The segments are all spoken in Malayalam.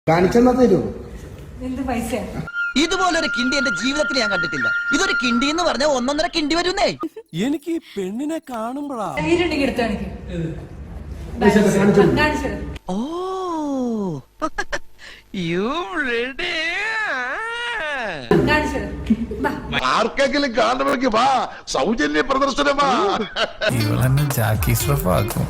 കാണിച്ചെന്നാ തരൂ. എന്ത് പൈസ? ഇതുപോലൊരു കിണ്ടി എന്റെ ജീവിതത്തിൽ ഞാൻ കണ്ടിട്ടില്ല. ഇതൊരു കിണ്ടി എന്ന് പറഞ്ഞാൽ 1.5 കിണ്ടി വരുന്നേ. എനിക്ക് ഈ പെണ്ണിനെ കാണുമ്പോഴാ ധൈര്യമുണ്ടെങ്കിൽ എടുത്ത് കാണിക്കും. ഓ യു റെഡി? ആർക്കെങ്കിലും കാണണമെങ്കിൽ വാ, സൗജന്യ പ്രദർശനമാ.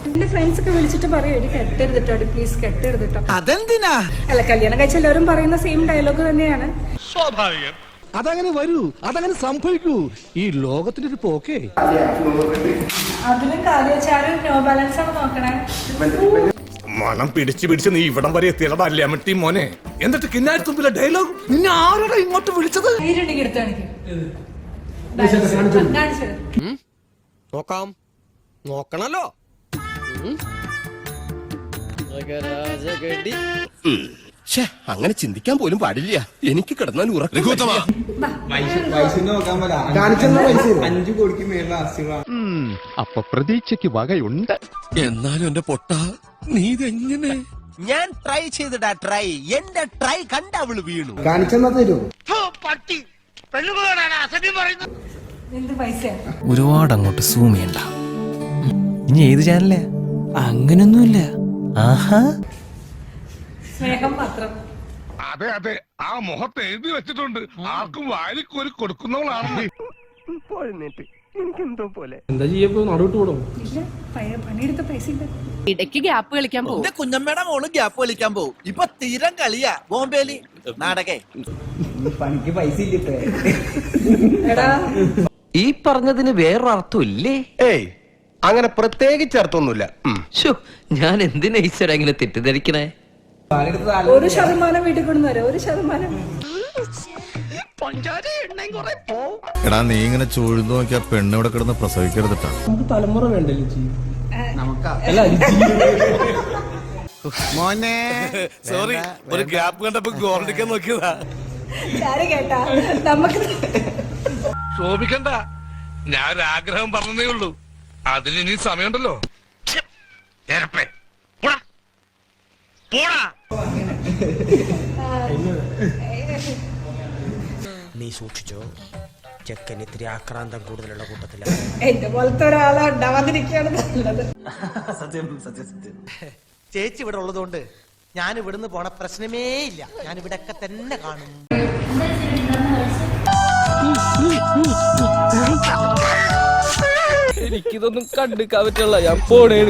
എന്റെ ഫ്രണ്ട്സ് ഒക്കെ വിളിച്ചിട്ട് പറയും എടി കെട്ടരുതിട്ടോ, പ്ലീസ് കെട്ടരുതിട്ടോ. അതെന്തിനാ? അല്ല, കല്യാണം കഴിച്ച എല്ലാവരും പറയുന്ന സെയിം ഡയലോഗ് തന്നെയാണ്. സ്വാഭാവികം. അതങ്ങനെ വരൂ, അതങ്ങനെ സംഭവിക്കൂ. ഈ ലോകത്തിന്റെ ഒരു പോക്കേ. അതിലും കാര്യം നോ ബാലൻസ് ആണ് നോക്കണേ. മണം പിടിച്ച് നീ ഇവിടം വരെ എത്തിയതല്ലേ മട്ടി മോനെ. എന്നിട്ട് കിന്നാരത്തുമ്പിലെ ഡയലോഗ് നിന്നെ ആരോടാ ഇങ്ങോട്ട് വിളിച്ചത്? ധൈര്യമുണ്ടെങ്കിൽ എടുത്ത് കാണിക്കും. നോക്കാം, നോക്കണല്ലോ. അങ്ങനെ ചിന്തിക്കാൻ പോലും പാടില്ല. എനിക്ക് കിടന്നാൽ അപ്പൊ പ്രതീക്ഷയ്ക്ക് വകയുണ്ട്. എന്നാലും എന്റെ പൊട്ട നീ ഇതെങ്ങനെ? ഞാൻ ട്രൈ ചെയ്തിടാ ട്രൈ. എന്റെ ട്രൈ കണ്ട അവള് വീണു. കാണിച്ചെന്നാ തരൂ. എന്ത് പൈസ? ഒരുപാട് അങ്ങോട്ട് സൂം ചെയ്യണ്ട. ഇനി ഏത് ചാനലേ? അങ്ങനൊന്നുമില്ല. ആഹാ, സ്നേഹം മാത്രം. അതെ അതെ, ആ മുഖത്ത് എഴുതി വെച്ചിട്ടുണ്ട്. ആർക്കും വാരിക്കോരി കൊടുക്കുന്നവളാണ്. എന്താ ചെയ്യപ്പോ നടുവിട്ട് പോടും. ഇല്ല, പണിയെടുത്ത പൈസ ഇല്ല. ഇടയ്ക്ക് ഗ്യാപ്പ് കളിക്കാൻ പോകും. എന്റെ കുഞ്ഞമ്മയുടെ മോള് ഗ്യാപ്പ് കളിക്കാൻ പോവും. ഇപ്പൊ തീരം കളിയാ ബോംബേലി നാടകേ. പണിക്ക് പൈസ ഇല്ലേ? എടാ, ഈ പറഞ്ഞതിന് വേറൊരർത്ഥം ഇല്ലേ? ഏയ്, അങ്ങനെ പ്രത്യേകിച്ച് അർത്ഥമൊന്നുമില്ല. ഞാൻ എന്തിനാ ഈശ്വര ഇങ്ങനെ തെറ്റിദ്ധരിക്കണേ? 1% വീട്ടിൽ കൊണ്ടുവരാം. 1%. എടാ നീ ഇങ്ങനെ ചൂഴ്ന്നു നോക്കിയാ പെണ്ണ് ഇവിടെ കിടന്ന് പ്രസവിക്കരുതിട്ടാ. നമുക്ക് തലമുറ വേണ്ടല്ലോ ചെയ്യും. മോനെ സോറി, ഒരു ഗ്യാപ്പ് കണ്ടപ്പോ ഗോൾഡിക്കാൻ നോക്കിയതാ. കേട്ടാ നമുക്ക് ശോഭിക്കണ്ട, ഞാൻ ഒരാഗ്രഹം പറഞ്ഞതേ ഉള്ളൂ. അതിന് ഇനി സമയമുണ്ടല്ലോ. നീ സൂക്ഷിച്ചോ, ചെക്കൻ ഇത്തിരി ആക്രാന്തം കൂടുതലുള്ള കൂട്ടത്തില. എന്റെ പോലത്തെ ഒരാളെ ഉണ്ടാവാതിരിക്കുകയാണ് നല്ലത്. ചേച്ചി ഇവിടെ ഉള്ളതുകൊണ്ട് ഞാൻ ഇവിടുന്ന് പോണ പ്രശ്നമേ ഇല്ല. ഞാൻ ഇവിടെ ഒക്കെ തന്നെ കാണും. എനിക്കിതൊന്നും കണ്ടിക്കാൻ പറ്റുള്ള. ഞാൻ പോണേ.